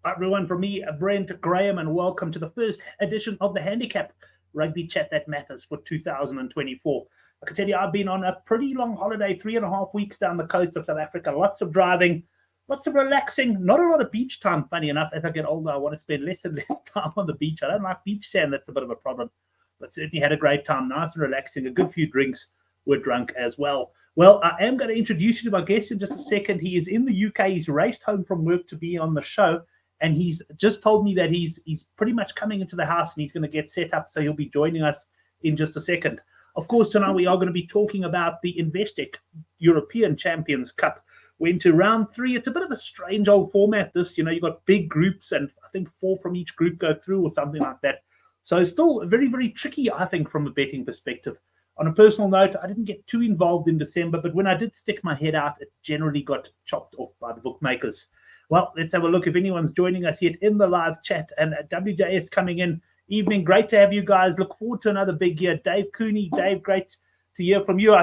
Everyone, from me, Brent Graham, and welcome to the first edition of the Handicap Rugby Chat That Matters for 2024. I can tell you I've been on a pretty long holiday, 3.5 weeks down the coast of South Africa. Lots of driving, lots of relaxing, not a lot of beach time, funny enough. As I get older, I want to spend less and less time on the beach. I don't like beach sand, that's a bit of a problem. But certainly had a great time, nice and relaxing, a good few drinks, were drunk as well. Well, I am going to introduce you to my guest in just a second. He is in the UK. He's raced home from work to be on the show. And he's just told me that he's pretty much coming into the house and he's going to get set up. So he'll be joining us in just a second. Of course, tonight we are going to be talking about the Investec European Champions Cup. We're into round 3. It's a bit of a strange old format, this. You know, you've got big groups and I think 4 from each group go through or something like that. So it's still very, very tricky, I think, from a betting perspective. On a personal note, I didn't get too involved in December, but when I did stick my head out, it generally got chopped off by the bookmakers. Well, let's have a look if anyone's joining us yet in the live chat. And WJS coming in. Evening, great to have you guys. Look forward to another big year. Dave Cooney, Dave, great to hear from you.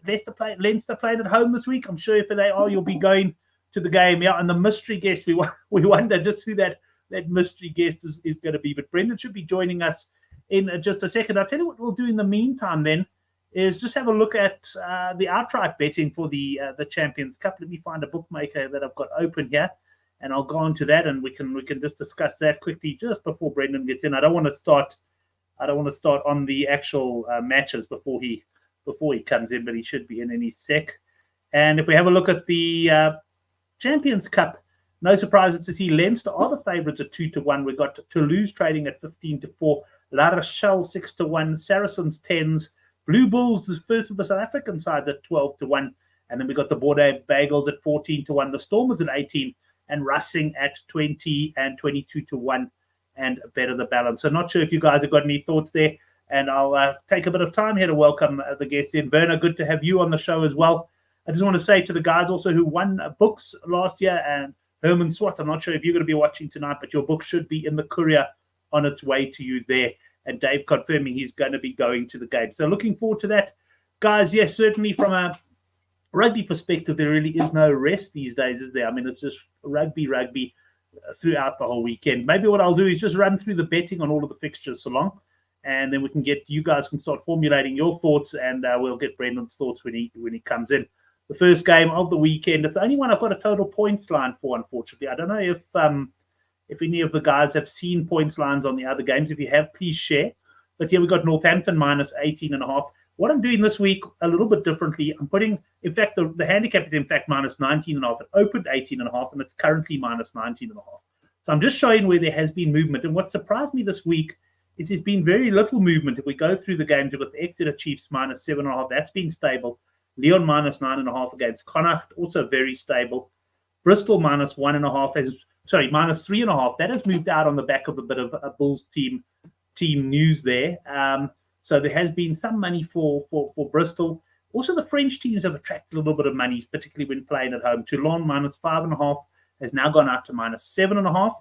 Leinster playing at home this week. I'm sure if they are, you'll be going to the game. Yeah, and the mystery guest, we wonder just who that mystery guest is going to be. But Brendan should be joining us in just a second. I'll tell you what we'll do in the meantime then is just have a look at the outright betting for the Champions Cup. Let me find a bookmaker that I've got open here, and I'll go on to that, and we can just discuss that quickly just before Brendan gets in. I don't want to start on the actual matches before he comes in, but he should be in any sec. And if we have a look at the Champions Cup, no surprises to see Leinster are the favourites at 2-1. We've got Toulouse trading at 15-4, La Rochelle 6-1, Saracens 10s. Blue Bulls, the first of the South African side, at 12-1. And then we got the Bordeaux Bagels at 14-1. The Stormers at 18. And Racing at 20 and 22-1. And better the balance. So not sure if you guys have got any thoughts there. And I'll take a bit of time here to welcome the guests in. Werner, good to have you on the show as well. I just want to say to the guys also who won books last year, and Herman Swat, I'm not sure if you're going to be watching tonight, but your book should be in the courier on its way to you there. And Dave confirming he's going to be going to the game. So looking forward to that. Guys, yes, certainly from a rugby perspective, there really is no rest these days, is there? I mean, it's just rugby throughout the whole weekend. Maybe what I'll do is just run through the betting on all of the fixtures so long, and then you guys can start formulating your thoughts, and we'll get Brendan's thoughts when he comes in. The first game of the weekend, it's the only one I've got a total points line for, unfortunately. I don't know if any of the guys have seen points lines on the other games. If you have, please share. But yeah, we've got Northampton minus 18.5. What I'm doing this week a little bit differently, I'm putting, in fact, the handicap is in fact minus 19.5. It opened 18.5 and it's currently minus 19.5. So I'm just showing where there has been movement. And what surprised me this week is there's been very little movement. If we go through the games, we've got the Exeter Chiefs minus 7.5. That's been stable. Leon minus 9.5 against Connacht, also very stable. Bristol minus 1.5 minus 3.5. That has moved out on the back of a bit of a Bulls team news there. So there has been some money for Bristol. Also, the French teams have attracted a little bit of money, particularly when playing at home. Toulon minus 5.5 has now gone out to minus 7.5.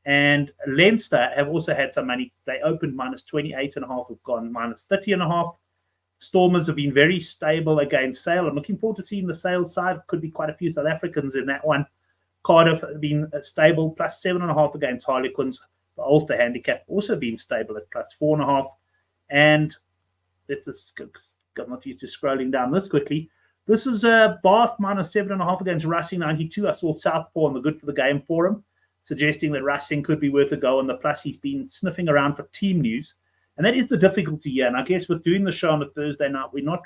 And Leinster have also had some money. They opened minus 28.5, have gone minus 30.5. Stormers have been very stable against Sale. I'm looking forward to seeing the Sale side. Could be quite a few South Africans in that one. Cardiff have been stable, plus 7.5 against Harlequins. The Ulster handicap also been stable at plus 4.5. And let's just, I'm not used to scrolling down this quickly. This is Bath minus 7.5 against Racing 92. I saw Southpaw on the Good for the Game forum, suggesting that Racing could be worth a go. On the plus, he's been sniffing around for team news. And that is the difficulty here. And I guess with doing the show on a Thursday night, we're not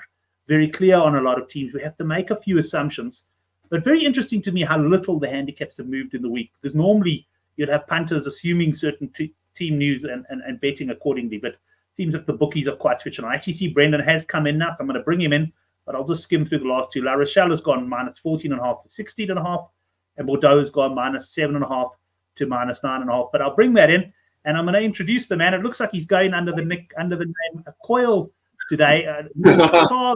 very clear on a lot of teams. We have to make a few assumptions. But very interesting to me how little the handicaps have moved in the week. Because normally you'd have punters assuming certain team news and betting accordingly. But it seems like the bookies are quite switched on. I actually see Brendan has come in now, so I'm going to bring him in. But I'll just skim through the last two. La Rochelle has gone minus 14.5 to 16.5. And Bordeaux has gone minus 7.5 to minus 9.5. But I'll bring that in. And I'm going to introduce the man. It looks like he's going under the name Coil today. Saw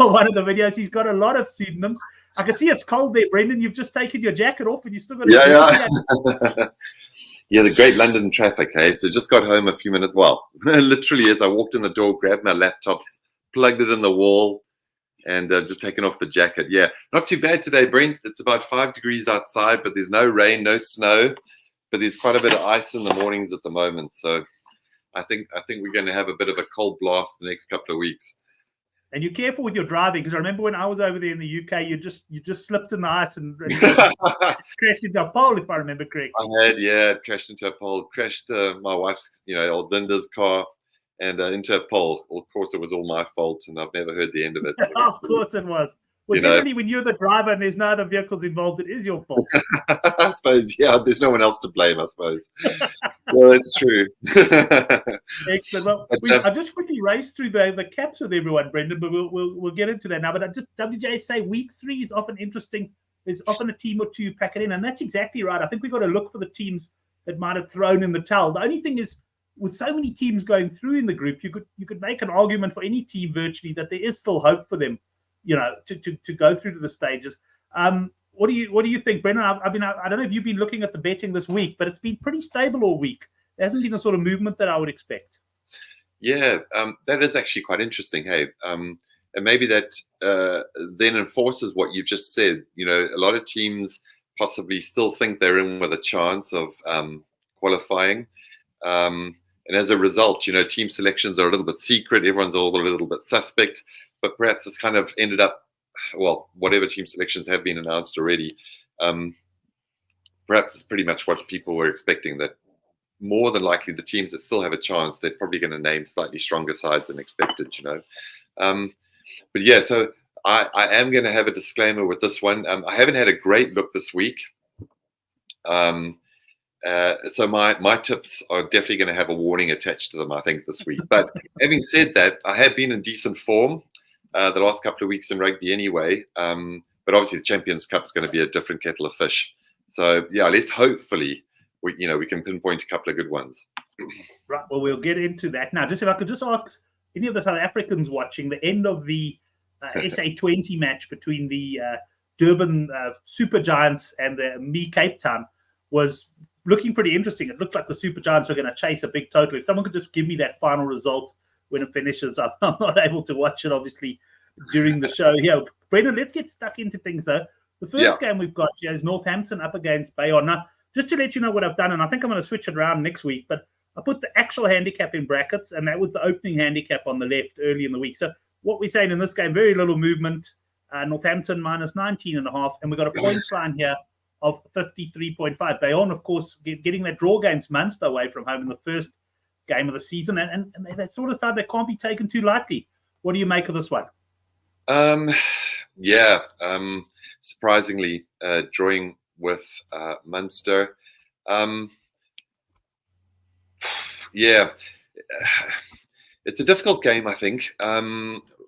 on one of the videos, he's got a lot of pseudonyms. I can see it's cold there, Brendan. You've just taken your jacket off and you still got Yeah, the great London traffic, hey? So just got home a few minutes. Well, literally as I walked in the door, grabbed my laptops, plugged it in the wall, and just taking off the jacket. Yeah, not too bad today, Brent. It's about 5 degrees outside, but there's no rain, no snow, but there's quite a bit of ice in the mornings at the moment. So I think we're going to have a bit of a cold blast the next couple of weeks. And you're careful with your driving, because I remember when I was over there in the UK, you just slipped in the ice and crashed into a pole, if I remember correctly. I had crashed into a pole, crashed my wife's, old Linda's car, and into a pole. Well, of course, it was all my fault, and I've never heard the end of it. Of course it was. Well, generally, when you're the driver and there's no other vehicles involved, it is your fault. I suppose, there's no one else to blame, I suppose. Well, it's true. Excellent. Well, I just quickly raced through the caps with everyone, Brendan, but we'll get into that now. But WJ say week 3 is often interesting. There's often a team or two pack it in, and that's exactly right. I think we've got to look for the teams that might have thrown in the towel. The only thing is, with so many teams going through in the group, you could make an argument for any team virtually that there is still hope for them, to go through to the stages. What do you think, Brendan? I don't know if you've been looking at the betting this week, but it's been pretty stable all week. There hasn't been the sort of movement that I would expect. Yeah, that is actually quite interesting. Hey, and maybe that then enforces what you've just said. A lot of teams possibly still think they're in with a chance of qualifying. And as a result, team selections are a little bit secret. Everyone's all a little bit suspect. But perhaps it's kind of ended up, well, whatever team selections have been announced already, perhaps it's pretty much what people were expecting, that more than likely the teams that still have a chance, they're probably going to name slightly stronger sides than expected, But yeah, so I am going to have a disclaimer with this one. I haven't had a great look this week. So my tips are definitely going to have a warning attached to them, I think, this week. But having said that, I have been in decent form the last couple of weeks in rugby anyway. But obviously the Champions Cup is going to be a different kettle of fish. So yeah, let's hopefully we can pinpoint a couple of good ones. Right. Well, we'll get into that now. Just if I could just ask any of the South Africans watching, the end of the SA20 match between the Durban Super Giants and the Me Cape Town was looking pretty interesting. It looked like the Super Giants were going to chase a big total. If someone could just give me that final result when it finishes, I'm not able to watch it, obviously, during the show. Yeah, Brendan, let's get stuck into things, though. The first game we've got here is Northampton up against Bayonne. Now, just to let you know what I've done, and I think I'm going to switch it around next week, but I put the actual handicap in brackets, and that was the opening handicap on the left early in the week. So what we're saying in this game, very little movement. Northampton minus 19.5, and we've got a points line here of 53.5. Bayonne, of course, getting that draw against Munster away from home in the first game of the season, and that sort of side that can't be taken too lightly. What do you make of this one? Surprisingly, drawing with Munster. It's a difficult game, I think.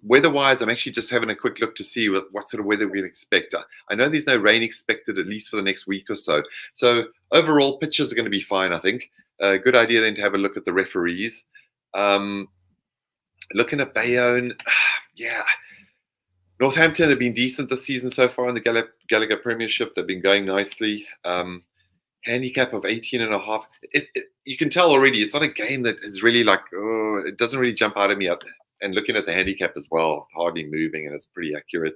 Weather-wise, I'm actually just having a quick look to see what sort of weather we expect. I know there's no rain expected, at least for the next week or so. So overall, pitches are going to be fine, I think. Good idea then to have a look at the referees. Looking at Bayonne, Northampton have been decent this season so far in the Gallagher Premiership. They've been going nicely. Handicap of 18.5. You can tell already it's not a game that is really it doesn't really jump out at me. And looking at the handicap as well, hardly moving, and it's pretty accurate.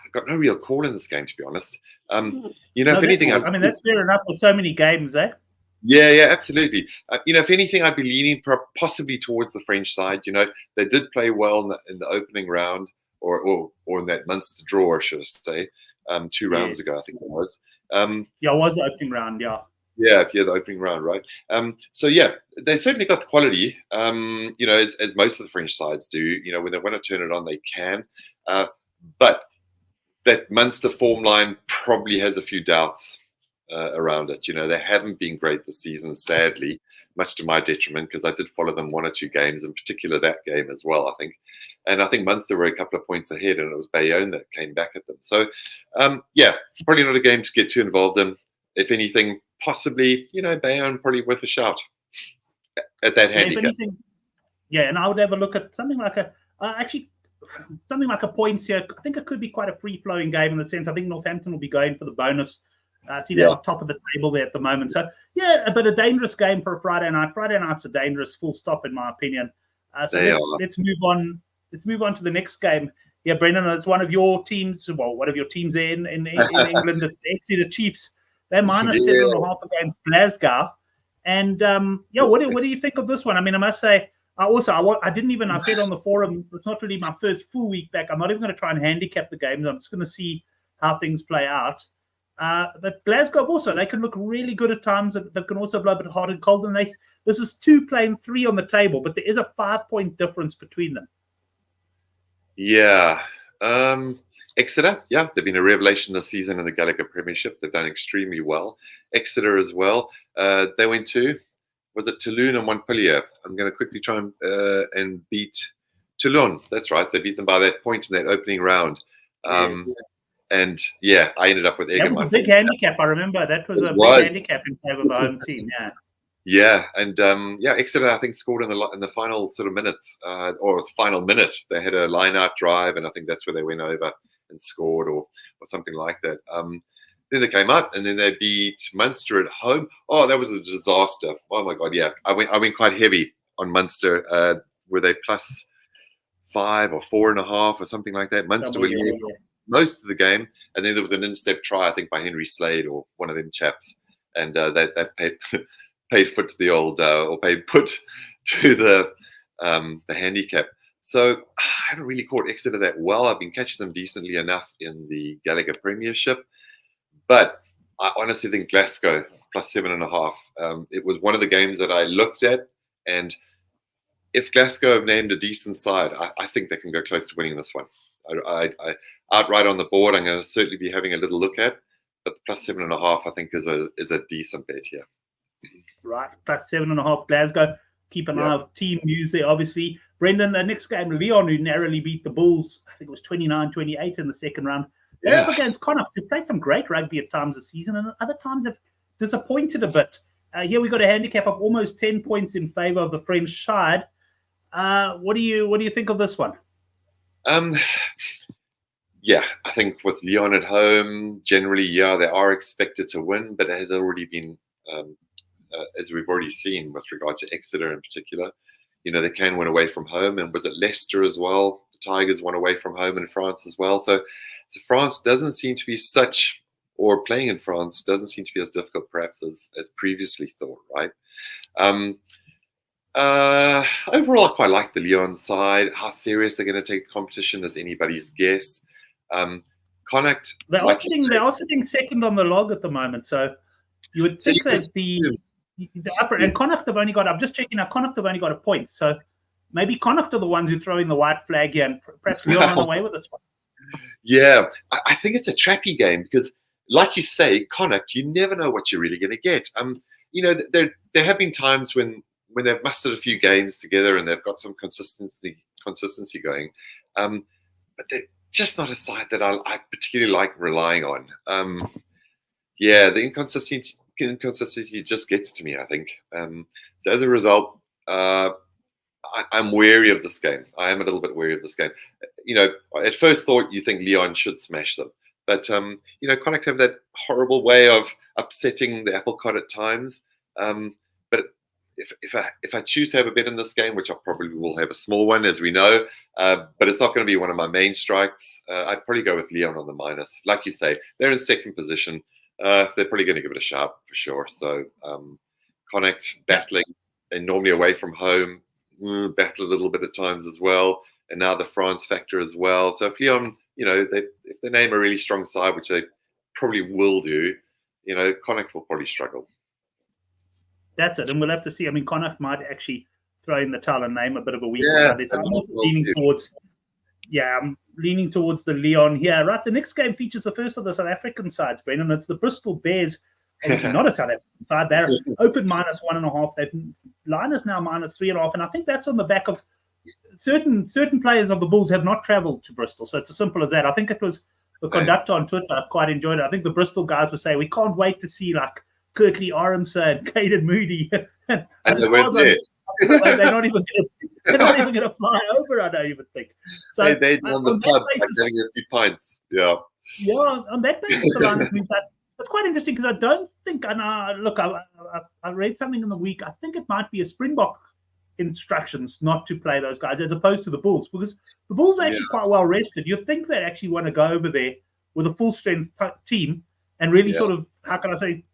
I've got no real call in this game, to be honest. If anything, that's fair enough with so many games, eh? Yeah, absolutely. If anything, I'd be leaning possibly towards the French side. They did play well in the opening round, or in that Munster draw, should I say, 2 rounds ago, I think it was. It was the opening round, yeah. Yeah, the opening round, right? They certainly got the quality, as most of the French sides do. When they want to turn it on, they can. But that Munster form line probably has a few doubts around it. They haven't been great this season, sadly, much to my detriment, because I did follow them 1 or 2 games, in particular that game as well, I think. And I think Munster were a couple of points ahead, and it was Bayonne that came back at them. So, probably not a game to get too involved in. If anything, possibly, Bayonne probably worth a shout at that handicap. And I would have a look at something like a points here. I think it could be quite a free-flowing game in the sense I think Northampton will be going for the bonus. They're on top of the table there at the moment. So, but a dangerous game for a Friday night. Friday night's a dangerous full stop, in my opinion. Let's move on. Let's move on to the next game Yeah, Brendan, it's one of your teams. Well, one of your teams there in England, the Exeter Chiefs. They're minus 7.5 against Glasgow. And what do you think of this one? I mean, I must say, I said on the forum, it's not really my first full week back. I'm not even going to try and handicap the games. I'm just going to see how things play out. But Glasgow also, they can look really good at times. They can also blow a bit hard and cold. And this is 2 playing 3 on the table, but there is a 5-point difference between them. Yeah. Exeter, yeah, they've been a revelation this season in the Gallagher Premiership. They've done extremely well. Exeter as well. They went to, was it Toulon and Montpellier? I'm going to quickly try and beat Toulon. That's right. They beat them by that point in that opening round. And yeah, I ended up with egg. That was a big handicap. I remember that was a big handicap in favor of our own team. Yeah. Yeah, and Exeter I think scored in the final sort of minutes, or final minute. They had a line-out drive, and I think that's where they went over and scored, or something like that. Then they came out, and then they beat Munster at home. Oh, that was a disaster! Oh my God, yeah, I went quite heavy on Munster. Were they +5 or 4.5 or something like that? Munster were leading most of the game, and then there was an intercept try, I think, by Henry Stade or one of them chaps, and that paid foot to the old, or paid put to the handicap. So I haven't really caught Exeter that well. I've been catching them decently enough in the Gallagher Premiership, but I honestly think Glasgow +7.5. It was one of the games that I looked at, and if Glasgow have named a decent side, I think they can go close to winning this one. I outright on the board, I'm going to certainly be having a little look at, but the +7.5 I think is a decent bet here. Right, +7.5 Glasgow. Keep an eye on team news there, obviously. Brendan, the next game, Leon, who narrowly beat the Bulls, I think it was 29-28 in the second round. They're up against Connacht, who played some great rugby at times this season, and other times have disappointed a bit. Here we got a handicap of almost 10 points in favour of the French side. What do you think of this one? Yeah, I think with Lyon at home, generally, they are expected to win, but it has already been, as we've already seen with regard to Exeter in particular, they can win away from home. And was it Leicester as well? The Tigers won away from home in France as well. So France doesn't seem to be such, or playing in France doesn't seem to be as difficult perhaps as previously thought, right? Overall, I quite like the Lyon side. How serious they're going to take the competition is anybody's guess. Connacht, they're also sitting second on the log at the moment, so you would think that the upper and Connacht have only got. I'm just checking out. Connacht have only got a point, so maybe Connacht are the ones who throw in the white flag here, and perhaps Lyon on the way with this one. Yeah, I think it's a trappy game because, like you say, Connacht, you never know what you're really going to get. There have been times when they've mustered a few games together and they've got some consistency going, but they're just not a side that I particularly like relying on. The inconsistency just gets to me, I think. So as a result, I'm wary of this game. I am a little bit wary of this game. At first thought, you think Lyon should smash them. But, Connacht have that horrible way of upsetting the apple cart at times. But if I choose to have a bet in this game, which I probably will have a small one, as we know, but it's not going to be one of my main strikes, I'd probably go with Lyon on the minus. Like you say, they're in second position. They're probably going to give it a shot for sure. So Connacht battling, and normally away from home, battle a little bit at times as well. And now the France factor as well. So if Lyon, if they name a really strong side, which they probably will do, Connacht will probably struggle. That's it. And we'll have to see. I mean, Connacht might actually throw in the towel and name a bit of a weaker side. So I'm also leaning towards the Lyon here. Right, the next game features the first of the South African sides, Brendan. It's the Bristol Bears. Obviously not a South African side. They're open -1.5. Line is now -3.5. And I think that's on the back of certain players of the Bulls have not travelled to Bristol. So it's as simple as that. I think it was the conductor on Twitter. I quite enjoyed it. I think the Bristol guys were saying, we can't wait to see like Kirkley Aronson and Caden Moody. and they went there. They're not even going to fly over, I don't even think. So they're on the pub having a few pints. Yeah. Yeah, on that basis, it's quite interesting because I don't think, and look, I read something in the week. I think it might be a Springbok instructions not to play those guys as opposed to the Bulls, because the Bulls are actually quite well rested. You'd think they actually want to go over there with a full strength team and really sort of, how can I say,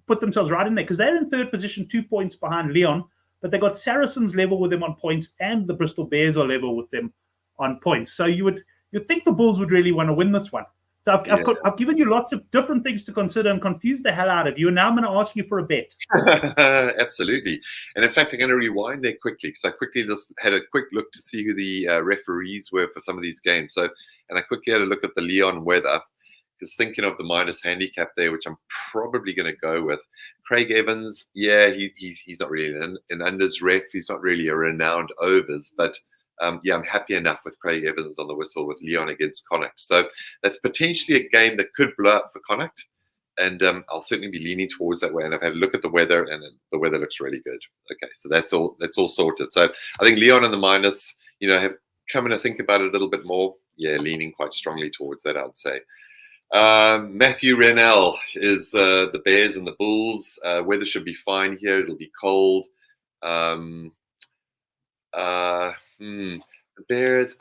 put themselves right in there, because they're in third position, 2 points behind Lyon, but they got Saracens level with them on points and the Bristol Bears are level with them on points. So you'd think the Bulls would really want to win this one. So I've given you lots of different things to consider and confused the hell out of you. And now I'm going to ask you for a bet. Absolutely. And in fact, I'm going to rewind there quickly, because I quickly just had a quick look to see who the referees were for some of these games. And I quickly had a look at the Lyon weather, because thinking of the minus handicap there, which I'm probably going to go with. Craig Evans, he's not really an unders ref. He's not really a renowned overs, but I'm happy enough with Craig Evans on the whistle with Lyon against Connacht. So that's potentially a game that could blow up for Connacht, and I'll certainly be leaning towards that way. And I've had a look at the weather, and the weather looks really good. Okay, so that's all sorted. So I think Lyon and the minus, have come in to think about it a little bit more. Yeah, leaning quite strongly towards that, I'd say. Matthew Rennell is the Bears and the Bulls. Weather should be fine here. It'll be cold. The Bears,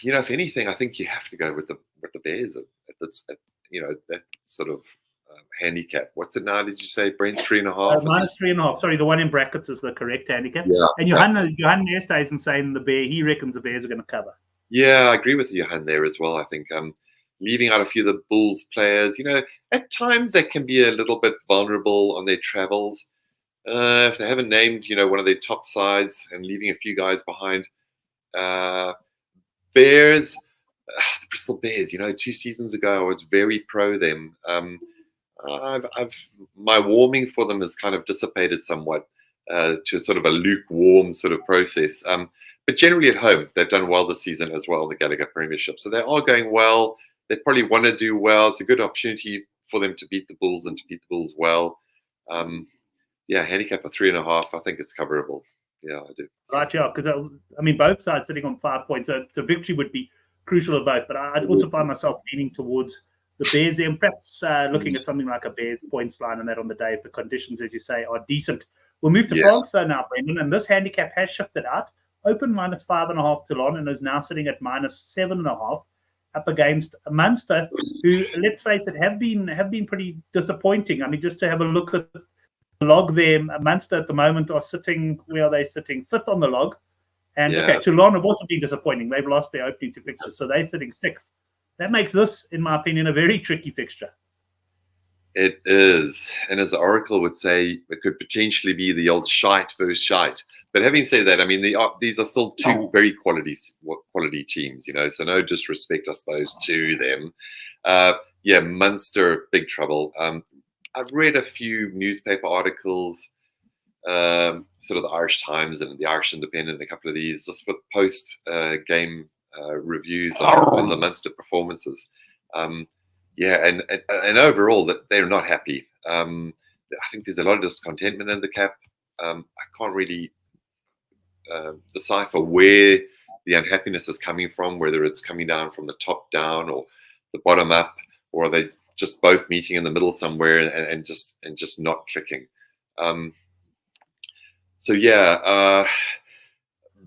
if anything, I think you have to go with the Bears at that sort of handicap. What's it now? Did you say, Brent? 3.5? Minus 3.5. Sorry, the one in brackets is the correct handicap. Yeah. And Johan Nesta isn't saying the Bear. He reckons the Bears are going to cover. Yeah, I agree with Johan there as well. I think leaving out a few of the Bulls players, at times they can be a little bit vulnerable on their travels. If they haven't named, one of their top sides and leaving a few guys behind. Bears, the Bristol Bears, 2 seasons ago, I was very pro them. My warming for them has kind of dissipated somewhat to sort of a lukewarm sort of process. But generally at home, they've done well this season as well in the Gallagher Premiership. So they are going well. They probably want to do well. It's a good opportunity for them to beat the Bulls and to beat the Bulls well. Handicap of 3.5. I think it's coverable. Yeah, I do. Right, yeah, because both sides sitting on 5 points. So victory would be crucial of both. But I'd also find myself leaning towards the Bears there, and perhaps looking at something like a Bears points line and that on the day if the conditions, as you say, are decent. We'll move to France though now, Brendan, and this handicap has shifted out. Open minus 5.5 Toulon and is now sitting at minus 7.5 up against Munster, who, let's face it, have been pretty disappointing. Just to have a look at the log there, Munster at the moment are sitting, where are they sitting? 5th on the log. And Toulon have also been disappointing. They've lost their opening 2 fixtures, so they're sitting 6th. That makes this, in my opinion, a very tricky fixture. It is. And as the Oracle would say, it could potentially be the old shite versus shite. But having said that, these are still 2 very quality teams, so no disrespect, I suppose, to them. Munster, big trouble. I've read a few newspaper articles, sort of the Irish Times and the Irish Independent, a couple of these, just with post-game reviews on the Munster performances. And overall, that they're not happy. I think there's a lot of discontentment in the cap. I can't really decipher where the unhappiness is coming from, whether it's coming down from the top down or the bottom up, or are they just both meeting in the middle somewhere and just not clicking.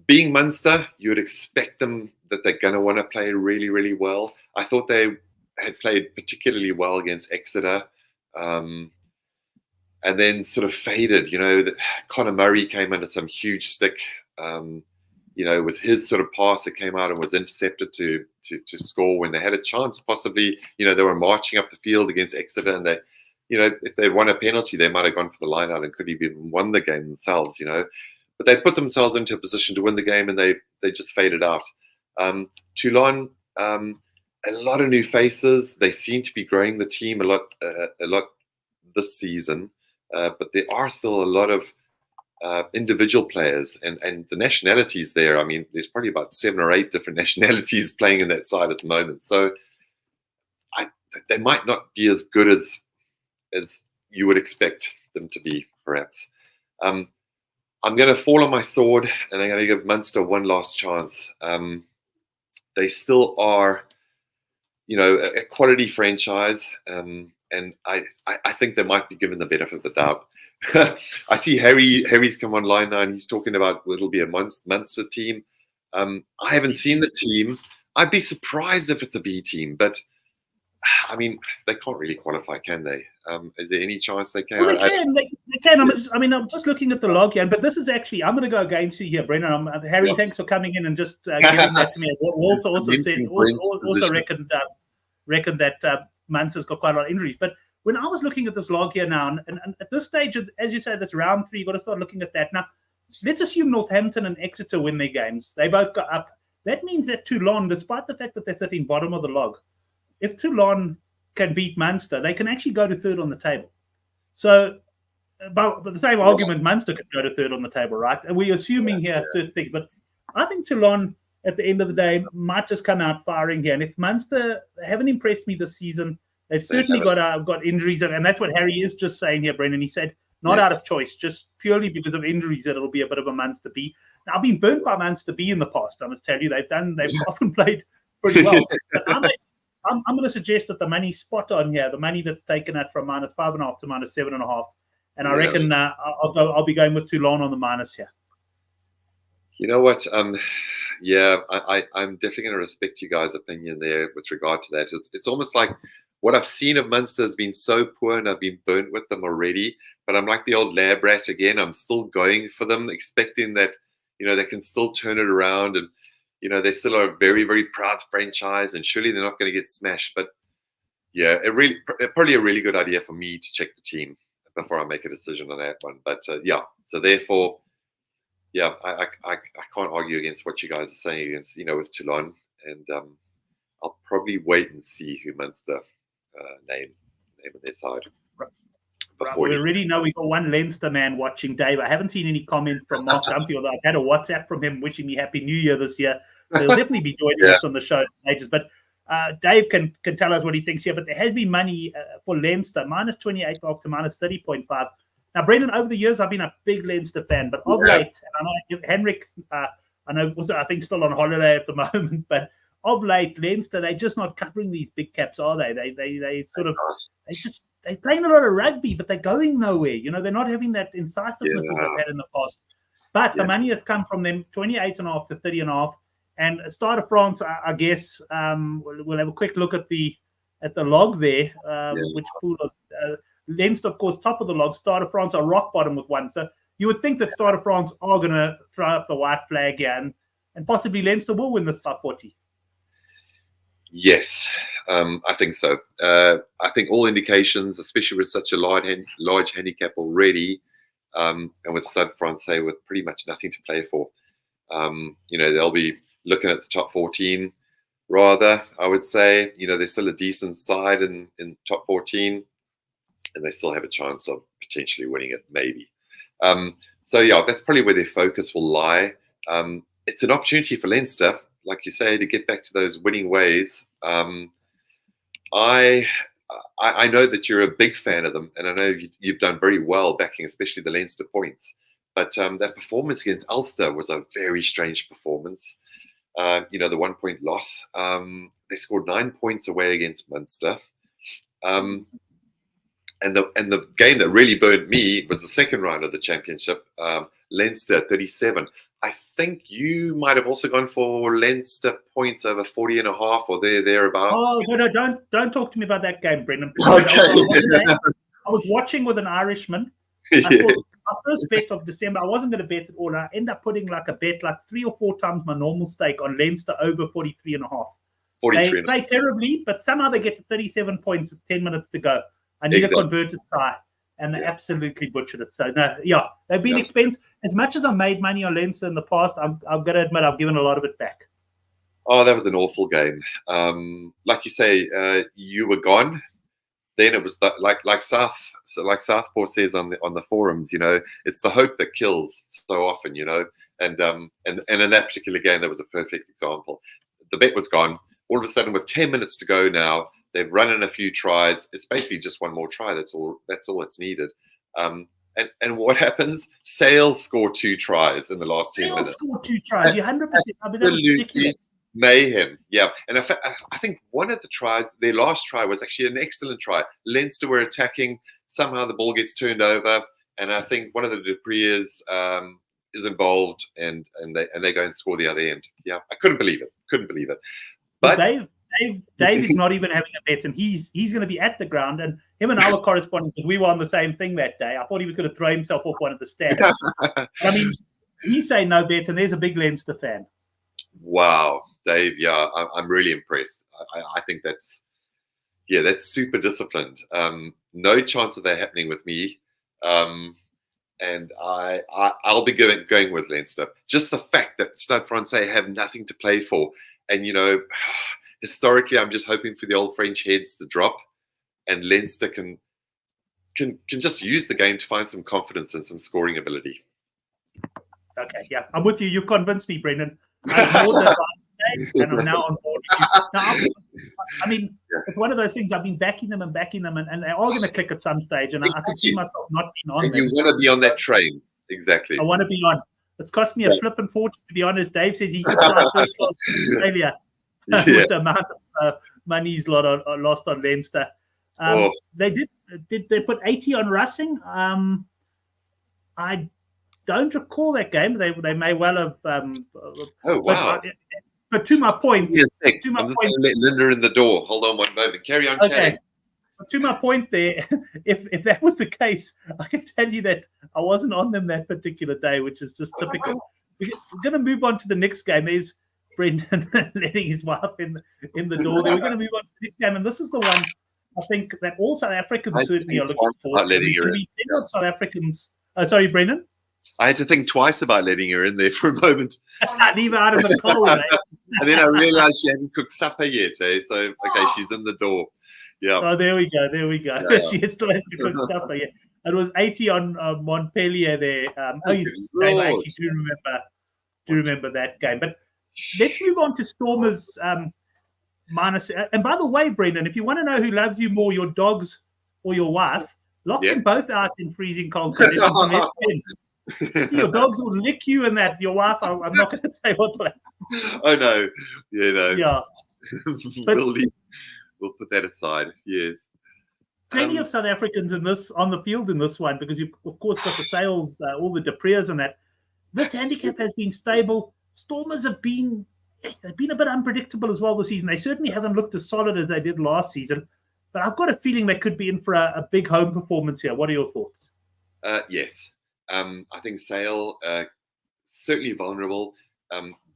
Being Munster, you would expect them that they're going to want to play really, really well. I thought they had played particularly well against Exeter, and then sort of faded. That Conor Murray came under some huge stick. It was his sort of pass that came out and was intercepted to score when they had a chance. Possibly, they were marching up the field against Exeter, and they, if they'd won a penalty, they might have gone for the line out and could have even won the game themselves. But they put themselves into a position to win the game, and they just faded out. Toulon, a lot of new faces. They seem to be growing the team a lot this season, but there are still a lot of individual players and the nationalities there. There's probably about 7 or 8 different nationalities playing in that side at the moment. So they might not be as good as you would expect them to be, perhaps. I'm going to fall on my sword, and I'm going to give Munster one last chance. They still are, a quality franchise, and I think they might be given the benefit of the doubt. I see Harry's come online now, and he's talking about it'll be a Munster team. I haven't seen the team. I'd be surprised if it's a B team, but I mean, they can't really qualify, can they? Is there any chance they can? Well, they can. They can. I'm just looking at the log here, but this is actually, I'm going to go against you here, Brendan. Harry, thanks for coming in and just giving that to me. Also reckoned that Munster's got quite a lot of injuries. But when I was looking at this log here now, and at this stage, as you said, that's round 3, you've got to start looking at that. Now, let's assume Northampton and Exeter win their games. They both got up. That means that Toulon, despite the fact that they're sitting bottom of the log, if Toulon can beat Munster, they can actually go to 3rd on the table. So, but the same argument, Munster could go to 3rd on the table, right? And we're assuming here certain things. But I think Toulon, at the end of the day, might just come out firing here. And if Munster haven't impressed me this season, they've certainly got injuries. And that's what Harry is just saying here, Brendan. He said, not out of choice, just purely because of injuries, that it'll be a bit of a Munster B. Now, I've been burnt by Munster B in the past, I must tell you. They've often played pretty well. But I'm going to suggest that the money's spot on here, the money that's taken out from -5.5 to -7.5. And I reckon I'll be going with Toulon on the minus here. You know what? I'm definitely going to respect you guys' opinion there with regard to that. It's almost like what I've seen of Munster has been so poor, and I've been burnt with them already. But I'm like the old lab rat again. I'm still going for them, expecting that, they can still turn it around. And, they still are a very, very proud franchise, and surely they're not going to get smashed. But, yeah, probably a really good idea for me to check the team before I make a decision on that one. But, so therefore, I can't argue against what you guys are saying against, with Toulon. And I'll probably wait and see who Munster name on their side. Right. We already know we've got one Leinster man watching, Dave. I haven't seen any comment from Mark Dumpy, although I've had a WhatsApp from him wishing me Happy New Year this year. So he'll definitely be joining us on the show. But Dave can tell us what he thinks here. But there has been money for Leinster, -28 to -30.5. Now, Brendan, over the years, I've been a big Leinster fan, but of late, and I know Henrik, I think still on holiday at the moment, but of late, Leinster, they're just not covering these big caps, are they? They're playing a lot of rugby, but they're going nowhere. They're not having that incisiveness as they've had in the past. But the money has come from them, 28.5 to 30.5. And Stade of France, I guess, we'll have a quick look at the log there, which pool of Leinster, of course, top of the log. Stade of France are rock bottom with 1. So you would think that Stade of France are going to throw up the white flag here, and possibly Leinster will win this by 40. Yes, I think so. I think all indications, especially with such a large handicap already, and with Stade Français with pretty much nothing to play for, they'll be looking at the top 14 rather, I would say. They're still a decent side in top 14, and they still have a chance of potentially winning it, maybe. That's probably where their focus will lie. It's an opportunity for Leinster, like you say, to get back to those winning ways. I know that you're a big fan of them, and I know you've done very well backing, especially the Leinster points. But that performance against Ulster was a very strange performance. The 1-point loss. They scored 9 points away against Munster. And the game that really burned me was the second round of the championship, Leinster 37. I think you might have also gone for Leinster points over 40.5 or thereabouts. Oh, no, don't talk to me about that game, Brendan. Okay. I was watching with an Irishman. I thought my first bet of December, I wasn't going to bet at all. I ended up putting like a bet, like 3 or 4 times my normal stake on Leinster over 43.5. They play terribly, but somehow they get to 37 points with 10 minutes to go. I need a converted tie. And they absolutely butchered it. So, they've been expensive. As much as I made money on Leinster in the past, I'm going to admit I've given a lot of it back. Oh, that was an awful game. Like you say, you were gone. Then it was like Southport says on the forums, it's the hope that kills so often, And in that particular game, that was a perfect example. The bet was gone. All of a sudden, with 10 minutes to go now, they've run in a few tries. It's basically just one more try. That's all that's needed. And what happens? Sales score 2 tries in the last 10 minutes. Score 2 tries. You're 100%. Absolutely mayhem. Yeah. And I think one of the tries, their last try was actually an excellent try. Leinster were attacking. Somehow the ball gets turned over. and I think one of the Dupree's is involved, and they go and score the other end. Yeah, I couldn't believe it. But Dave is not even having a bet, and he's going to be at the ground. And him and I were corresponding because we were on the same thing that day. I thought he was going to throw himself off one of the stands. I mean, he's saying no bets, and there's a big Leinster fan. Wow, Dave. Yeah, I'm really impressed. I think that's super disciplined. No chance of that happening with me. And I'll be going with Leinster. Just the fact that Stade Français have nothing to play for, and historically, I'm just hoping for the old French heads to drop, and Leinster can just use the game to find some confidence and some scoring ability. Okay, yeah, I'm with you. You convinced me, Brendan. I ignored that last day, and I'm now on board. Now, I mean, it's one of those things. I've been backing them, and they are going to click at some stage, and I can see myself not being on and them. You want to be on that train, exactly. I want to be on. It's cost me a flippin' fortune, to be honest. Dave says he could fly first class to Australia with the amount of money he's lost on Leinster. They put 80 on Racing. I don't recall that game. They may well have. Oh wow! But to my point, I'm just going to let Linda in the door. Hold on one moment. Carry on chatting. But to my point there, if that was the case, I can tell you that I wasn't on them that particular day, which is just typical. We're going to move on to the next game. There's Brendan letting his wife in the door. We're going to move on to the next game, and this is the one I think that all South Africans certainly are looking forward to. South Africans. Sorry, Brendan. I had to think twice about letting her in there for a moment. Leave her out of the cold, eh? And then I realized she hadn't cooked supper yet, eh? So, okay, she's in the door. Yeah. Oh, there we go. Yeah. She still has to cook supper, yeah. It was 80 on Montpellier there. I actually do remember that game. But let's move on to Stormers minus. And by the way, Brendan, if you want to know who loves you more, your dogs or your wife, lock them both out in freezing cold conditions. See, your dogs will lick you and that. Your wife, I'm not going to say what. Oh, no. Yeah, no. Yeah. But, we'll put that aside. Yes. Plenty of South Africans on the field in this one because you've, of course, got the Sales, all the Dupree's and that. This handicap has been stable. Stormers they've been a bit unpredictable as well this season. They certainly haven't looked as solid as they did last season. But I've got a feeling they could be in for a big home performance here. What are your thoughts? Yes. I think Sale certainly vulnerable.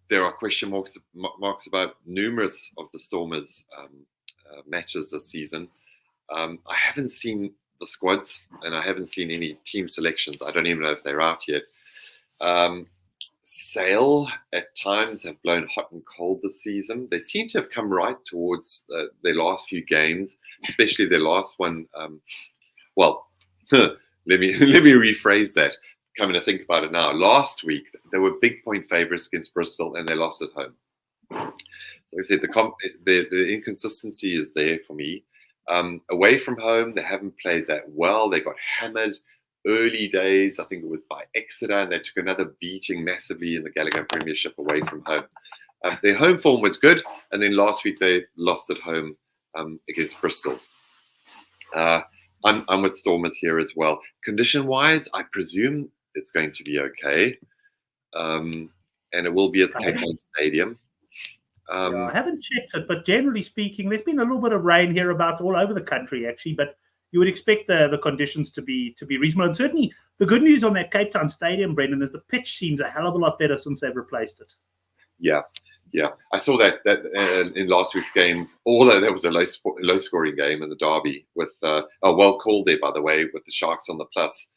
There are question marks about numerous of the Stormers matches this season. I haven't seen the squads, and I haven't seen any team selections. I don't even know if they're out yet. Sale at times have blown hot and cold this season. They seem to have come right towards their last few games, especially their last one. Let me rephrase that. Coming to think about it now, last week they were big point favourites against Bristol and they lost at home. Like I said, the inconsistency is there for me. Away from home, they haven't played that well. They got hammered early days. I think it was by Exeter, and they took another beating massively in the Gallagher Premiership away from home. Their home form was good, and then last week they lost at home against Bristol. I'm with Stormers here as well. Condition-wise, I presume it's going to be okay, and it will be at the Cape Town Stadium. I haven't checked it, but generally speaking, there's been a little bit of rain hereabouts all over the country, actually. But you would expect the conditions to be reasonable. And certainly, the good news on that Cape Town Stadium, Brendan, is the pitch seems a hell of a lot better since they've replaced it. Yeah. I saw that in last week's game. Although that was a low scoring game in the derby with well called there, by the way, with the Sharks on the plus.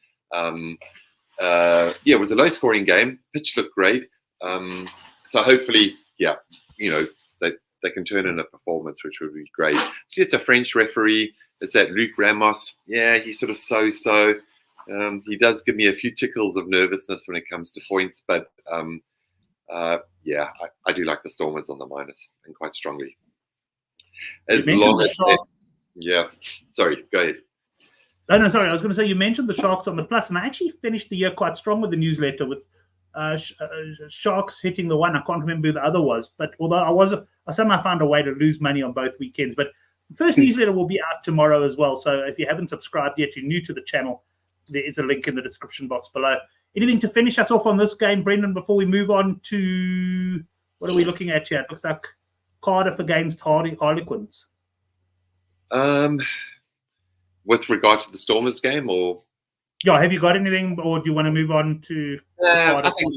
It was a low scoring game. Pitch looked great. So hopefully, they can turn in a performance, which would be great. See, it's a French referee. It's that Luc Ramos. Yeah, he's sort of so. He does give me a few tickles of nervousness when it comes to points, but I do like the Stormers on the minus, and quite strongly. Sorry, go ahead. No, sorry. I was going to say you mentioned the Sharks on the plus, and I actually finished the year quite strong with the newsletter with Sharks hitting the one. I can't remember who the other was, but although I somehow found a way to lose money on both weekends. But the first newsletter will be out tomorrow as well. So if you haven't subscribed yet, you're new to the channel, there is a link in the description box below. Anything to finish us off on this game, Brendan, before we move on to what are we looking at here? It looks like Cardiff against Harlequins. With regard to the Stormers game, or have you got anything, or do you want to move on to? I think,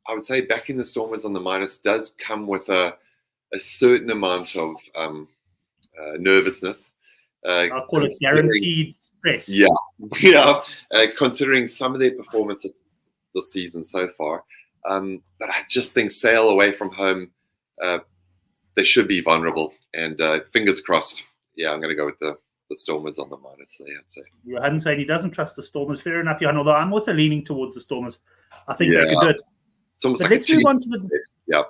I would say backing the Stormers on the minus does come with a certain amount of nervousness. I'll call it guaranteed stress. Yeah. Considering some of their performances this season so far, but I just think Sale away from home, they should be vulnerable. And fingers crossed. Yeah, I'm going to go with the Stormers on the minus there, I'd say. Johan saying he doesn't trust the Stormers. Fair enough, Johan, although I'm also leaning towards the Stormers. I think they could do it. It's almost but like let's move on to the. Yeah.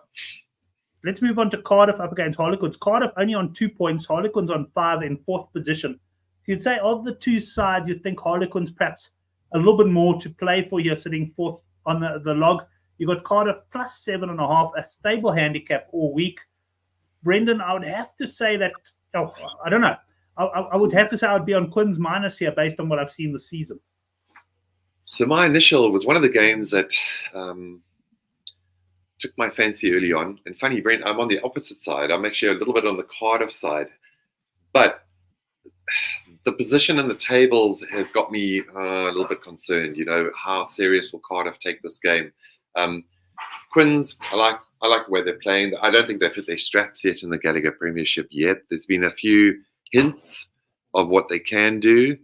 Let's move on to Cardiff up against Harlequins. Cardiff only on 2 points. Harlequins on 5 in 4th position. So you'd say of the two sides, you'd think Harlequins perhaps a little bit more to play for here, sitting 4th on the log. You've got Cardiff plus 7.5, a stable handicap all week. Brendan, I would have to say that, I don't know. I would have to say I would be on Quins minus here based on what I've seen this season. So my initial was one of the games that took my fancy early on. And funny, Brent, I'm on the opposite side. I'm actually a little bit on the Cardiff side. But the position in the tables has got me a little bit concerned. How serious will Cardiff take this game? Quins, I like the way they're playing. I don't think they've hit their straps yet in the Gallagher Premiership yet. There's been a few hints of what they can do.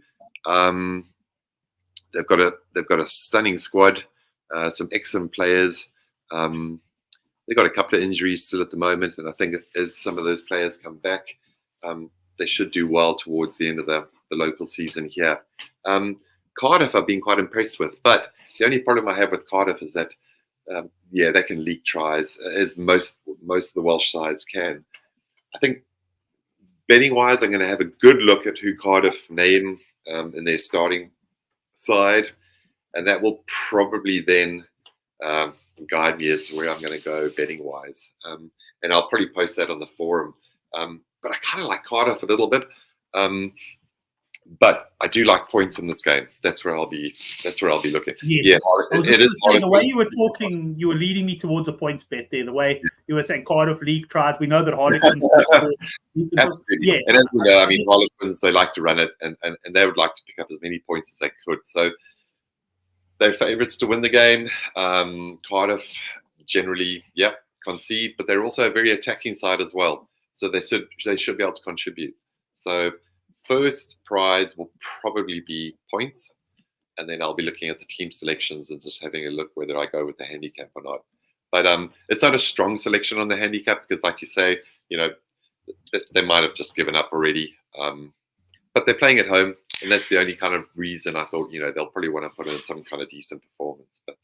They've got a stunning squad, some excellent players. They've got a couple of injuries still at the moment, and I think as some of those players come back, they should do well towards the end of the local season here. Cardiff I've been quite impressed with, but the only problem I have with Cardiff is that they can leak tries, as most of the Welsh sides can. I think betting-wise, I'm going to have a good look at who Cardiff name in their starting side, and that will probably then guide me as to where I'm going to go betting-wise. And I'll probably post that on the forum. But I kind of like Cardiff a little bit. But I do like points in this game. That's where I'll be looking. Yes. It is the way you were talking, you were leading me towards a points bet there. The way you were saying Cardiff league tries, we know that Harlequins. Absolutely. Yeah. And as we know, Harlequins, they like to run it, and they would like to pick up as many points as they could. So they're favourites to win the game. Cardiff generally, concede, but they're also a very attacking side as well. So they should be able to contribute. So first prize will probably be points, and then I'll be looking at the team selections and just having a look whether I go with the handicap or not. But it's not a strong selection on the handicap because, like you say, they might have just given up already. But they're playing at home, and that's the only kind of reason I thought they'll probably want to put in some kind of decent performance. But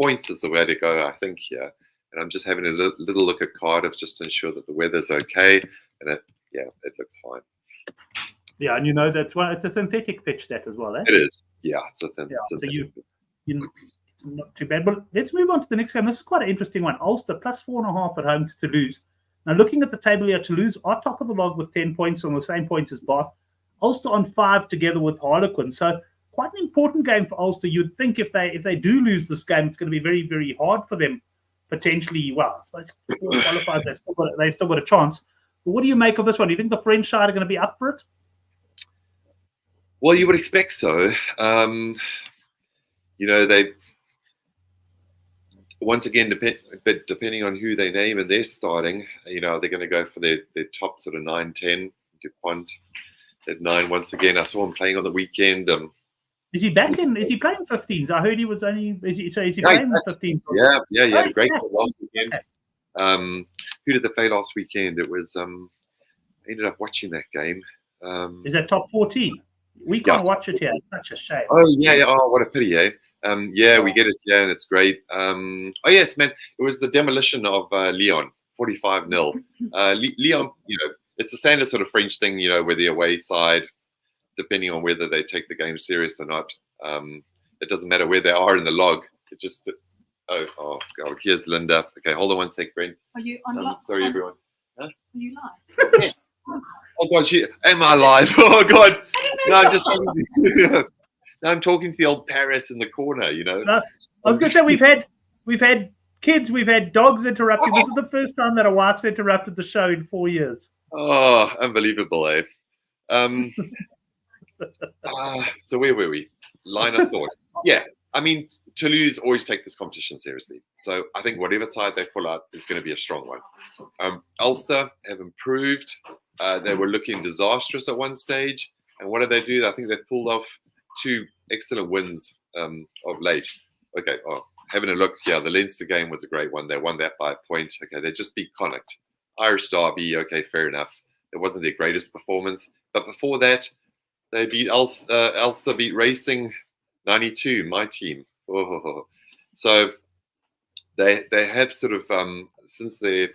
points is the way to go, I think, here. And I'm just having a little look at Cardiff just to ensure that the weather's okay, and it looks fine. Yeah, and it's a synthetic pitch that as well, eh? It is, yeah. So it's not too bad. But let's move on to the next game. This is quite an interesting one. Ulster plus 4.5 at home to Toulouse. Now, looking at the table here, Toulouse are top of the log with 10 points on the same points as Bath. Ulster on 5 together with Harlequins. So quite an important game for Ulster. You'd think if they do lose this game, it's going to be very, very hard for them. Potentially, I suppose qualifies. They've still got a chance. But what do you make of this one? Do you think the French side are going to be up for it? Well, you would expect so. They once again depending on who they name and they're starting. They're going to go for their top sort of 9-10. Dupont at 9 once again. I saw him playing on the weekend. Is he back in? Is he playing 15s? I heard he was only. Is he playing 15s? Yeah. He had a great goal last weekend. Okay. Who did they play last weekend? It was. I ended up watching that game. Is that top 14? We can't watch it here. It's such a shame. Oh yeah. Oh, what a pity, eh? We get it here, and it's great. Oh yes, man. It was the demolition of Lyon, 45-0. Lyon, it's a standard sort of French thing, where the away side, depending on whether they take the game serious or not, it doesn't matter where they are in the log. It just, oh God, here's Linda. Okay, hold on one sec, Brent. Are you on live? Sorry, everyone. Huh? Are you live? Yeah. Oh God, am I live? Oh God, no, I'm just talking now I'm talking to the old parrot in the corner. No, I was going to say we've had kids, we've had dogs interrupting. This is the first time that a wife's interrupted the show in 4 years. Oh, unbelievable, eh? So where were we? Line of thought. Yeah, I mean, Toulouse always take this competition seriously. So I think whatever side they pull out is going to be a strong one. Ulster have improved. They were looking disastrous at one stage. And what did they do? I think they've pulled off 2 excellent wins of late. Okay, having a look. Yeah, the Leinster game was a great one. They won that by a point. Okay, they just beat Connacht. Irish derby. Okay, fair enough. It wasn't their greatest performance. But before that, they beat Ulster beat Racing 92, my team. Oh. So they have sort of since their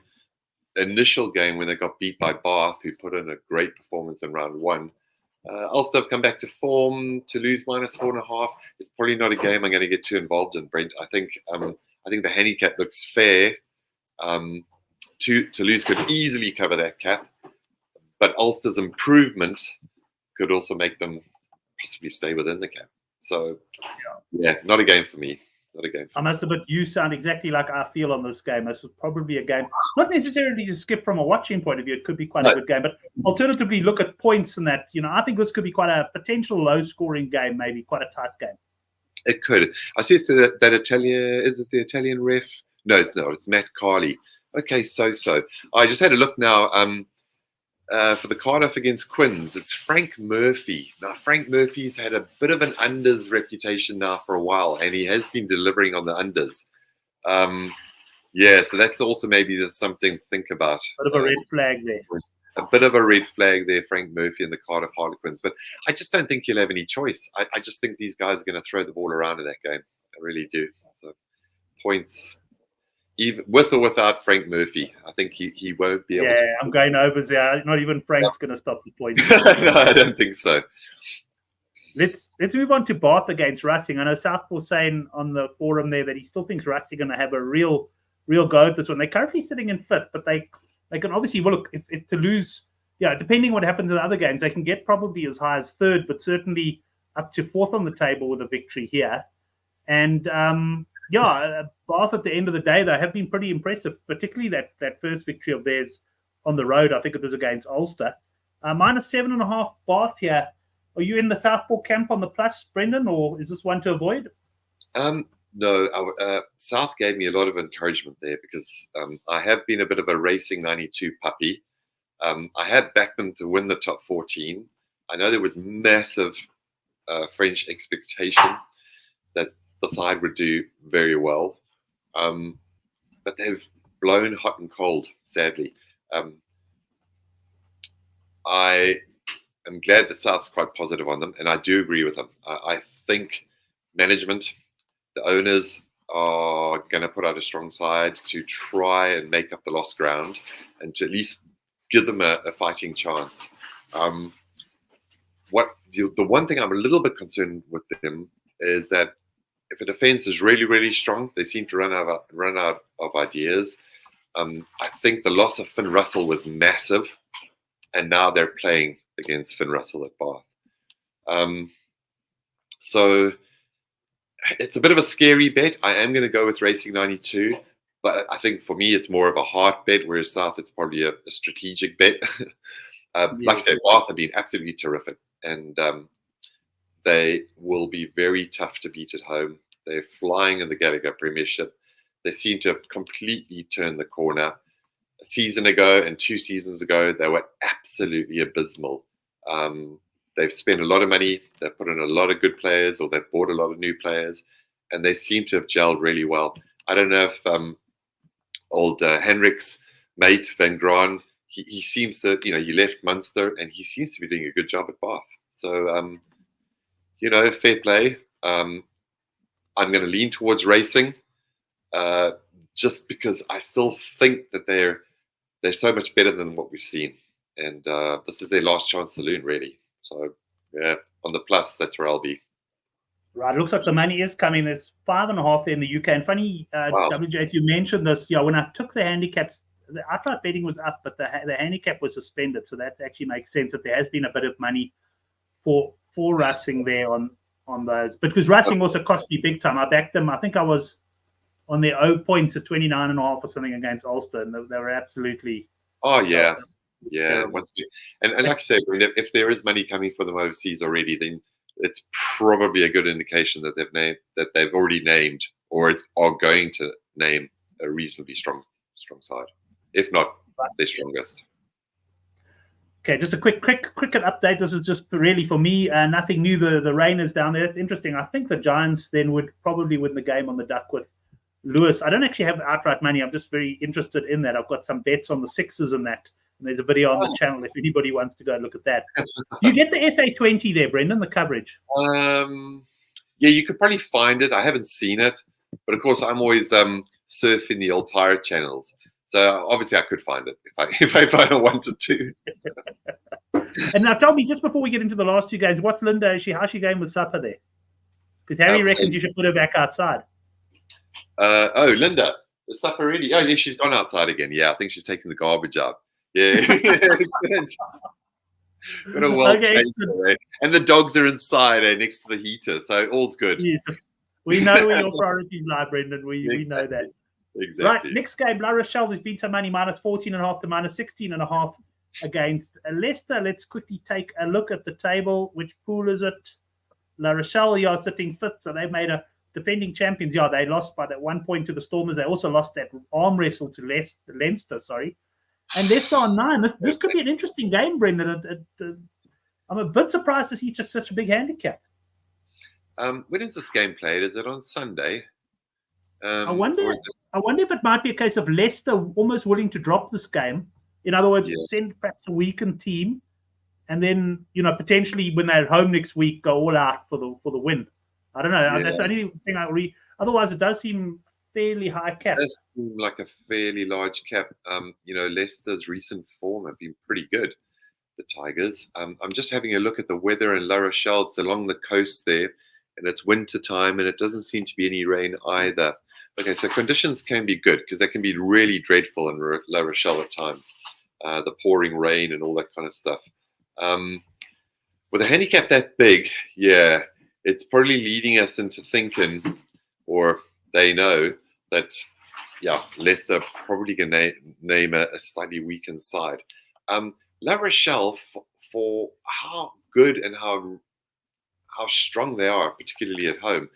initial game when they got beat by Bath, who put in a great performance in round 1. Ulster have come back to form. Toulouse -4.5. It's probably not a game I'm going to get too involved in, Brent. I think the handicap looks fair. Toulouse could easily cover that cap, but Ulster's improvement could also make them possibly stay within the cap. So, yeah, not a game for me. Not a game for I must admit, you sound exactly like I feel on this game. This is probably a game, not necessarily to skip from a watching point of view. It could be quite a good game, but alternatively, look at points and that. I think this could be quite a potential low-scoring game, maybe quite a tight game. It could. I see it's that Italian. Is it the Italian ref? No, it's not. It's Matt Carley. Okay, so. I just had a look now. For the Cardiff against Quins, it's Frank Murphy. Now, Frank Murphy's had a bit of an unders reputation now for a while, and he has been delivering on the unders. So that's also maybe something to think about. A bit of a red flag there. A bit of a red flag there, Frank Murphy and the Cardiff Harlequins. But I just don't think he'll have any choice. I just think these guys are going to throw the ball around in that game. I really do. So points. Even with or without Frank Murphy, I think he won't be able to. Yeah, I'm going over there. Not even Frank's going to stop the points. No, I don't think so. Let's move on to Bath against Racing. I know Southpaw saying on the forum there that he still thinks Racing are going to have a real go at this one. They're currently sitting in 5th, but they can obviously, well, look, if Toulouse, depending what happens in other games, they can get probably as high as 3rd, but certainly up to 4th on the table with a victory here. And Bath at the end of the day, they have been pretty impressive, particularly that first victory of theirs on the road. I think it was against Ulster. -7.5 Bath here. Are you in the Southpaw camp on the plus, Brendan, or is this one to avoid? No, South gave me a lot of encouragement there because I have been a bit of a Racing 92 puppy. I had backed them to win the top 14. I know there was massive French expectation that the side would do very well. But they've blown hot and cold, sadly. I am glad that South's quite positive on them, and I do agree with them. I think management, the owners, are going to put out a strong side to try and make up the lost ground and to at least give them a fighting chance. The one thing I'm a little bit concerned with them is that if a defense is really, really strong, they seem to run out of ideas. I think the loss of Finn Russell was massive, and now they're playing against Finn Russell at Bath. So it's a bit of a scary bet. I am going to go with Racing 92, but I think for me it's more of a heart bet, whereas South it's probably a strategic bet. Like I said, Bath have been absolutely terrific, and they will be very tough to beat at home. They're flying in the Gallagher Premiership. They seem to have completely turned the corner. A season ago and 2 seasons ago, they were absolutely abysmal. They've spent a lot of money. They've put in a lot of good players, or they've bought a lot of new players, and they seem to have gelled really well. I don't know if old Henrik's mate, Van Graan, he seems to, he left Munster, and he seems to be doing a good job at Bath. So, fair play. I'm going to lean towards Racing, just because I still think that they're so much better than what we've seen, and this is their last chance saloon, really. So yeah, on the plus, that's where I'll be. Right, it looks like the money is coming. There's 5.5 there in the UK. And funny, wow. WJS, you mentioned this. When I took the handicaps the outright betting was up, but the handicap was suspended. So that actually makes sense that there has been a bit of money for Racing there on those. Because Racing also cost me big time. I backed them. I think I was on their 0 points at 29.5 or something against Ulster, and they were absolutely. Oh yeah, yeah. And like I said, if there is money coming for them overseas already, then it's probably a good indication that they've already named or are going to name a reasonably strong side, if not their strongest. Okay, just a quick cricket update. This is just really for me. Nothing new. The rain is down there. It's interesting. I think the Giants then would probably win the game on the duck with Lewis. I don't actually have outright money. I'm just very interested in that. I've got some bets on the sixes and that. And there's a video on the channel if anybody wants to go look at that. Do you get the SA20 there, Brendan, the coverage? Yeah, you could probably find it. I haven't seen it. But of course, I'm always surfing the old pirate channels. So obviously I could find it if I wanted to. And now tell me, just before we get into the last two games, what's Linda? How's she going with supper there? Because Harry reckons you should put her back outside. Linda, the supper ready? Oh, yeah, she's gone outside again. Yeah, I think she's taking the garbage out. Yeah. Okay, and the dogs are inside next to the heater, so all's good. Yes. We know where your priorities lie, Brendan. We know that. Exactly. Right, next game, La Rochelle. There's been some money, minus 14.5 to minus 16.5 against Leicester. Let's quickly take a look at the table. Which pool is it? La Rochelle, are sitting fifth, so they've made a defending champions. Yeah, they lost by that 1 point to the Stormers. They also lost that arm wrestle to Leinster, sorry. And Leicester on 9. This could be an interesting game, Brendan. I'm a bit surprised to see such a big handicap. When is this game played? Is it on Sunday? I wonder if it might be a case of Leicester almost willing to drop this game. In other words, send perhaps a weakened team, and then potentially when they're at home next week, go all out for the win. I don't know. Yeah. That's the only thing I read. Otherwise, it does seem fairly high cap. It does seem like a fairly large cap. Leicester's recent form have been pretty good. The Tigers. I'm just having a look at the weather in La Rochelle. It's along the coast there, and it's winter time, and it doesn't seem to be any rain either. Okay, so conditions can be good because they can be really dreadful in La Rochelle at times. The pouring rain and all that kind of stuff. With a handicap that big, yeah, it's probably leading us into thinking, or they know that, Leicester probably going to name a slightly weakened side. La Rochelle, for how good and how strong they are, particularly at home,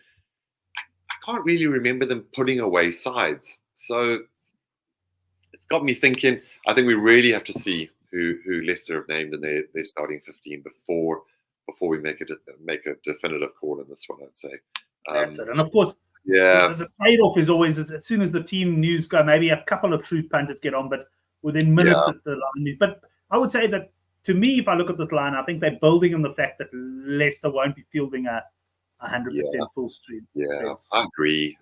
I can't really remember them putting away sides. So it's got me thinking, I think we really have to see who Leicester have named in their starting 15 before we make a definitive call in this one, I'd say. That's it. And of course, the trade-off is always, as soon as the team news go, maybe a couple of true punters get on, but within minutes at the line news. But I would say that, to me, if I look at this line, I think they're building on the fact that Leicester won't be fielding a 100% full strength. Yeah, I agree.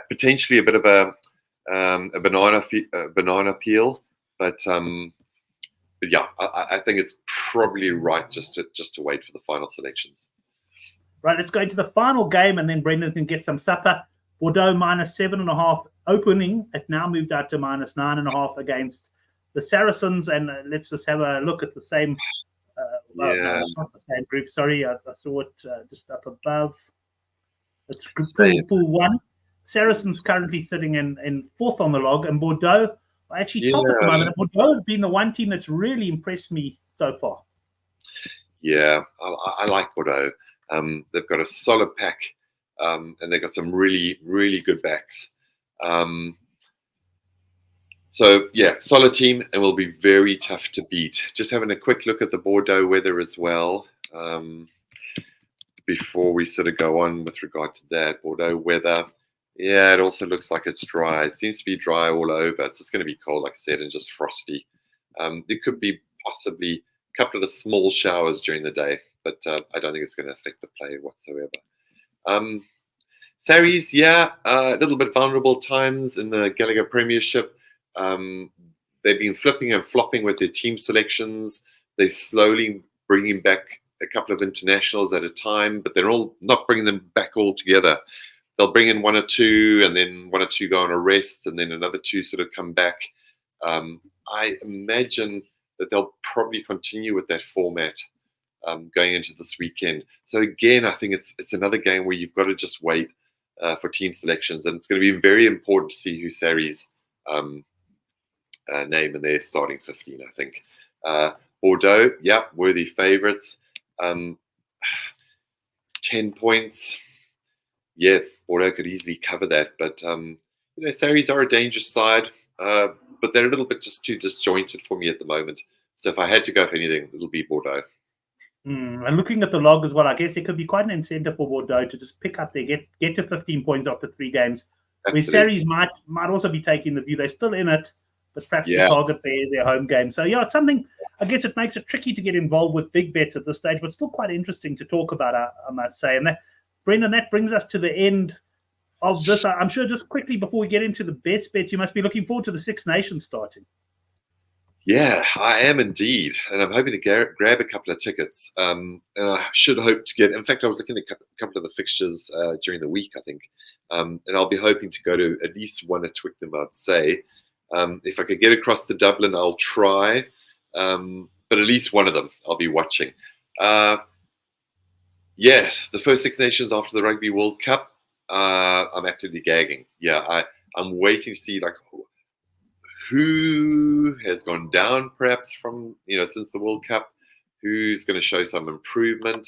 Potentially a bit of a banana peel, but yeah, I think it's probably right just to wait for the final selections. Right, let's go into the final game, and then Brendan can get some supper. Bordeaux minus 7.5 opening. It now moved out to minus 9.5 against the Saracens, and let's just have a look at the same. No, it's not the same group. Sorry, I saw it just up above. It's pool 1. Saracens currently sitting in fourth on the log, and Bordeaux are actually top at the moment. And Bordeaux has been the one team that's really impressed me so far. Yeah, I like Bordeaux. They've got a solid pack, and they've got some really, really good backs. So, solid team, and will be very tough to beat. Just having a quick look at the Bordeaux weather as well before we sort of go on with regard to that. Bordeaux weather, it also looks like it's dry. It seems to be dry all over. It's just going to be cold, like I said, and just frosty. There could be possibly a couple of small showers during the day, but I don't think it's going to affect the play whatsoever. Sarries, a little bit vulnerable times in the Gallagher Premiership. They've been flipping and flopping with their team selections. They're slowly bringing back a couple of internationals at a time, but they're all not bringing them back all together. they'll bring in one or two, and then one or two go on a rest, and then another two sort of come back. I imagine that they'll probably continue with that format going into this weekend. So again, I think it's another game where you've got to just wait for team selections, and it's going to be very important to see who Sarri's name in their starting 15. I think Bordeaux, worthy favourites. 10 points. Yeah, Bordeaux could easily cover that, but Sarries are a dangerous side, but they're a little bit just too disjointed for me at the moment. So if I had to go for anything, it'll be Bordeaux. And looking at the log as well, I guess it could be quite an incentive for Bordeaux to just pick up their get to 15 points after 3 games. Absolutely. Where Sarries might also be taking the view they're still in it, but perhaps to target their home game. So it's something. I guess it makes it tricky to get involved with big bets at this stage, but still quite interesting to talk about, I must say. And Brendan, that brings us to the end of this. I'm sure just quickly before we get into the best bets, you must be looking forward to the Six Nations starting. Yeah, I am indeed. And I'm hoping to grab a couple of tickets. And I should hope to get, in fact, I was looking at a couple of the fixtures during the week, I think. And I'll be hoping to go to at least one at Twickenham, I'd say. If I could get across to Dublin, I'll try. But at least one of them I'll be watching. The first Six Nations after the Rugby World Cup, I'm actively gagging. I'm waiting to see who has gone down perhaps from since the World Cup, who's going to show some improvement.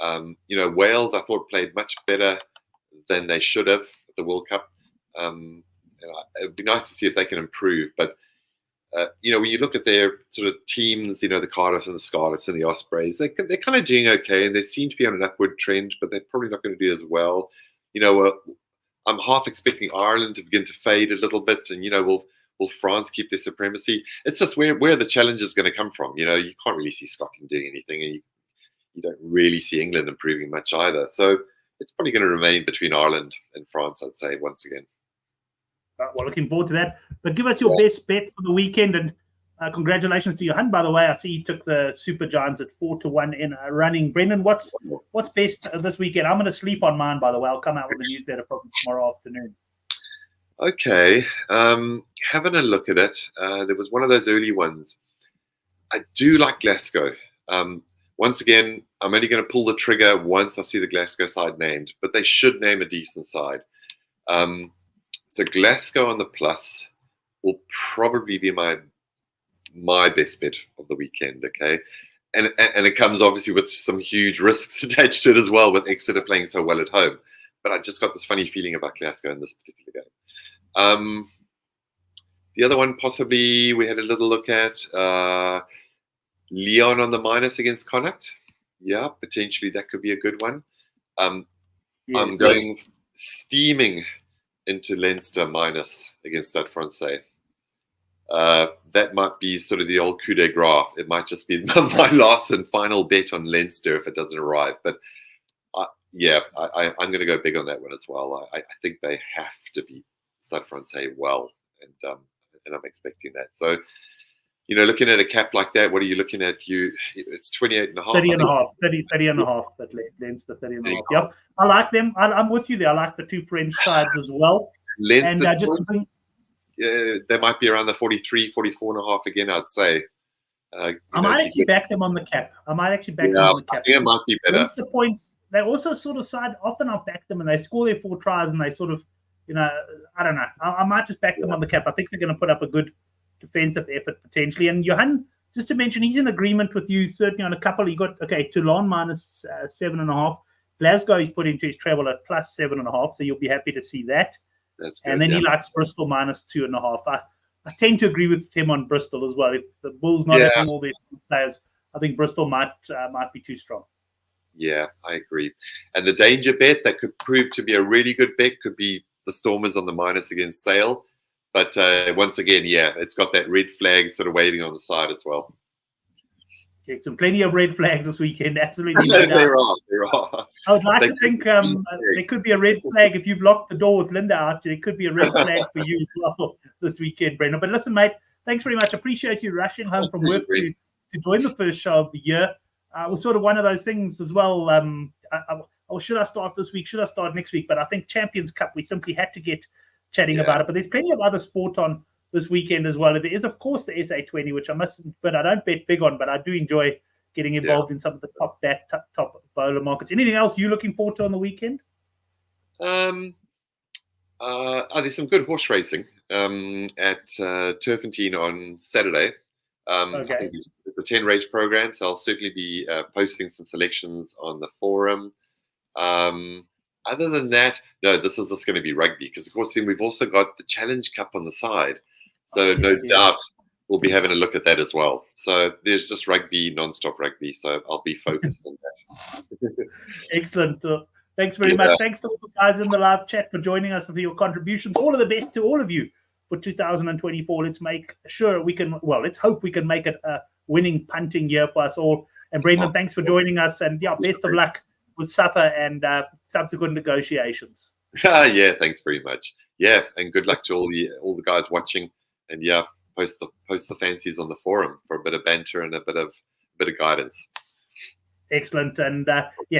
Wales I thought played much better than they should have at the World Cup. It'd be nice to see if they can improve, but when you look at their sort of teams, the Cardiff and the Scarlets and the Ospreys, they're kind of doing okay, and they seem to be on an upward trend, but they're probably not going to do as well. I'm half expecting Ireland to begin to fade a little bit, and will France keep their supremacy? It's just where the challenge is going to come from. You can't really see Scotland doing anything, and you don't really see England improving much either. So it's probably going to remain between Ireland and France, I'd say, once again. Well, looking forward to that. But give us your best bet for the weekend, and congratulations to Johan, by the way. I see he took the Super Giants at 4-1 in running. Brendan, what's best this weekend? I'm going to sleep on mine, by the way. I'll come out with a newsletter probably tomorrow afternoon. Okay. Having a look at it, there was one of those early ones. I do like Glasgow. Once again, I'm only going to pull the trigger once I see the Glasgow side named, but they should name a decent side. So Glasgow on the plus will probably be my best bet of the weekend, okay? And it comes obviously with some huge risks attached to it as well, with Exeter playing so well at home. But I just got this funny feeling about Glasgow in this particular game. The other one possibly we had a little look at, Leon on the minus against Connacht. Yeah, potentially that could be a good one. I'm going steaming into Leinster minus against Stade Français. That might be sort of the old coup de grace. It might just be my last and final bet on Leinster if it doesn't arrive. But I'm going to go big on that one as well. I think they have to beat Stade Français well, and I'm expecting that. So, looking at a cap like that, what are you looking at? It's 28.5. 30.5. That Leinster 30.5. Yep, I like them. I'm with you there. I like the two French sides as well. Leinster, and they might be around the 43, 44.5 again, I'd say. I might actually back them on the cap. them on the cap. I think it might be better. Leinster points, they also sort of side, often I'll back them and they score their 4 tries and they sort of, I don't know. I might just back them on the cap. I think they're going to put up a good defensive effort potentially. And Johan, just to mention, he's in agreement with you certainly on a couple. You got Toulon minus 7.5. Glasgow he's put into his treble at plus 7.5, so you'll be happy to see that. That's good, and then he likes Bristol minus 2.5. I tend to agree with him on Bristol as well. If the Bulls not having all these players, I think Bristol might be too strong. Yeah, I agree. And the danger bet that could prove to be a really good bet could be the Stormers on the minus against Sale. But once again, it's got that red flag sort of waving on the side as well. Some plenty of red flags this weekend. Absolutely. There are. I would like to think there could be a red flag if you've locked the door with Linda out. There could be a red flag for you as well this weekend, Brendan. But listen, mate, thanks very much. Appreciate you rushing home from work to join the first show of the year. It was sort of one of those things as well. I oh, should I start this week? Should I start next week? But I think Champions Cup, we simply had to get chatting about it. But there's plenty of other sport on this weekend as well. There is, of course, the SA20, which I don't bet big on, but I do enjoy getting involved in some of the top bowler markets. Anything else you're looking forward to on the weekend? There's some good horse racing at Turfentine on Saturday. I think it's a 10 race program, so I'll certainly be posting some selections on the forum. Other than that, no, this is just going to be rugby because, of course, then we've also got the Challenge Cup on the side. So no doubt we'll be having a look at that as well. So there's just rugby, non-stop rugby. So I'll be focused on that. Excellent. Thanks very much. Thanks to all the guys in the live chat for joining us and for your contributions. All of the best to all of you for 2024. Let's make sure we can, let's hope we can make it a winning punting year for us all. And Brendan, thanks for joining us. And best of luck with supper and subsequent negotiations. Yeah, thanks very much. Yeah, and good luck to all the guys watching. And post the fancies on the forum for a bit of banter and a bit of guidance. Excellent. And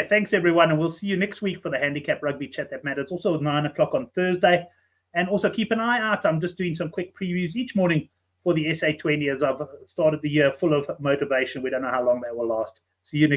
thanks everyone. And we'll see you next week for the Handicap Rugby Chat That Matters. Also at 9 o'clock on Thursday. And also keep an eye out. I'm just doing some quick previews each morning for the SA20 as I've started the year full of motivation. We don't know how long that will last. See you next